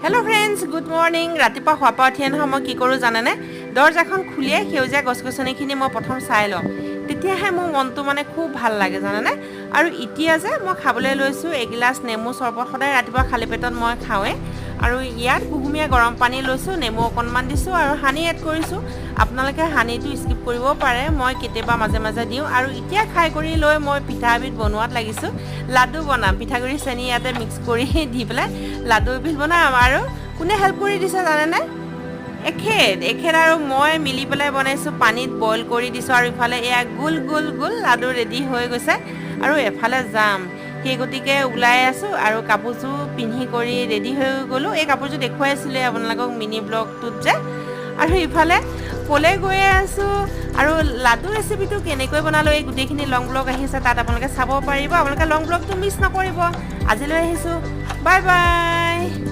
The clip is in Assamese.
हेलो फ्रेंड्स गुड मर्निंग रातिपुৱা শুৱাৰ পৰা উঠি নহয় মই কি কৰোঁ জানেনে দৰজাখন খুলিয়ে সেউজীয়া গছগছনিখিনি মই প্ৰথম চাই লওঁ তেতিয়াহে মোৰ মনটো মানে খুব ভাল লাগে জানেনে আৰু এতিয়া যে মই খাবলৈ লৈছোঁ এগিলাচ নেমু চৰবত সদায় ৰাতিপুৱা খালী পেটত মই খাওঁৱে আৰু ইয়াত কুহুমীয়া গৰম পানী লৈছোঁ নেমু অকণমান দিছোঁ আৰু হানি এড কৰিছোঁ আপোনালোকে হানিটো স্কিপ কৰিব পাৰে মই কেতিয়াবা মাজে মাজে দিওঁ আৰু এতিয়া খাই কৰি লৈ মই পিঠাবিধ বনোৱাত লাগিছোঁ লাডু বনাম পিঠাগুড়ি চেনি ইয়াতে মিক্স কৰি দি পেলাই লাডু এবিধ বনাম আৰু কোনে হেল্প কৰি দিছে জানেনে এখেত আৰু মই মিলি পেলাই বনাইছোঁ পানীত বইল কৰি দিছোঁ আৰু ইফালে এয়া গোল গোল গোল লাডু ৰেডি হৈ গৈছে আৰু এফালে যাম সেই গতিকে ওলাই আছোঁ আৰু কাপোৰযোৰ পিন্ধি কৰি ৰেডি হৈ গ'লোঁ এই কাপোৰযোৰ দেখুৱাই আছিলোঁ আপোনালোকক মিনি ব্লগটোত যে আৰু ইফালে পলে গৈয়ে আছোঁ আৰু লাডু ৰেচিপিটো কেনেকৈ বনালোঁ এই গোটেইখিনি লং ব্লগ আহিছে তাত আপোনালোকে চাব পাৰিব আপোনালোকে লং ব্লগটো মিছ নকৰিব আজিলৈ আহিছোঁ বাই বাই